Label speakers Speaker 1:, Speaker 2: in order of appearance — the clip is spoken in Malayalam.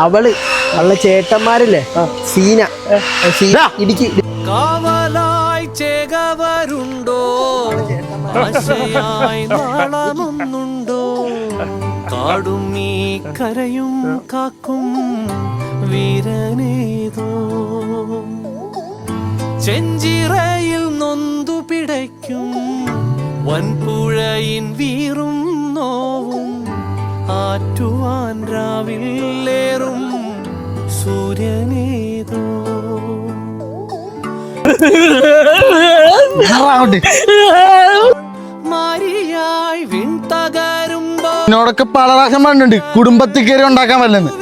Speaker 1: അവള് ചേട്ടന്മാരില്ലേ സീന ഇടിക്ക്
Speaker 2: കാവലായി ചേകവരുണ്ടോ നാളമൊന്നുണ്ടോ കാടും ഈ കരയും കാക്കും വീരനേതോ ചെഞ്ചിറയിൽ നൊന്തു പിടയ്ക്കും വൻപുഴയിൻ വീറും നോവും ആറ്റുവാൻ രാവിലേറും സൂര്യനേതോ മാരിയായി വിൺതകരുമ്പോ
Speaker 3: എന്നോടൊക്കെ പല പ്രാവശ്യം പറഞ്ഞിട്ടുണ്ട് കുടുംബത്തിൽ കയറി ഉണ്ടാക്കാൻ പറ്റില്ലെന്ന്.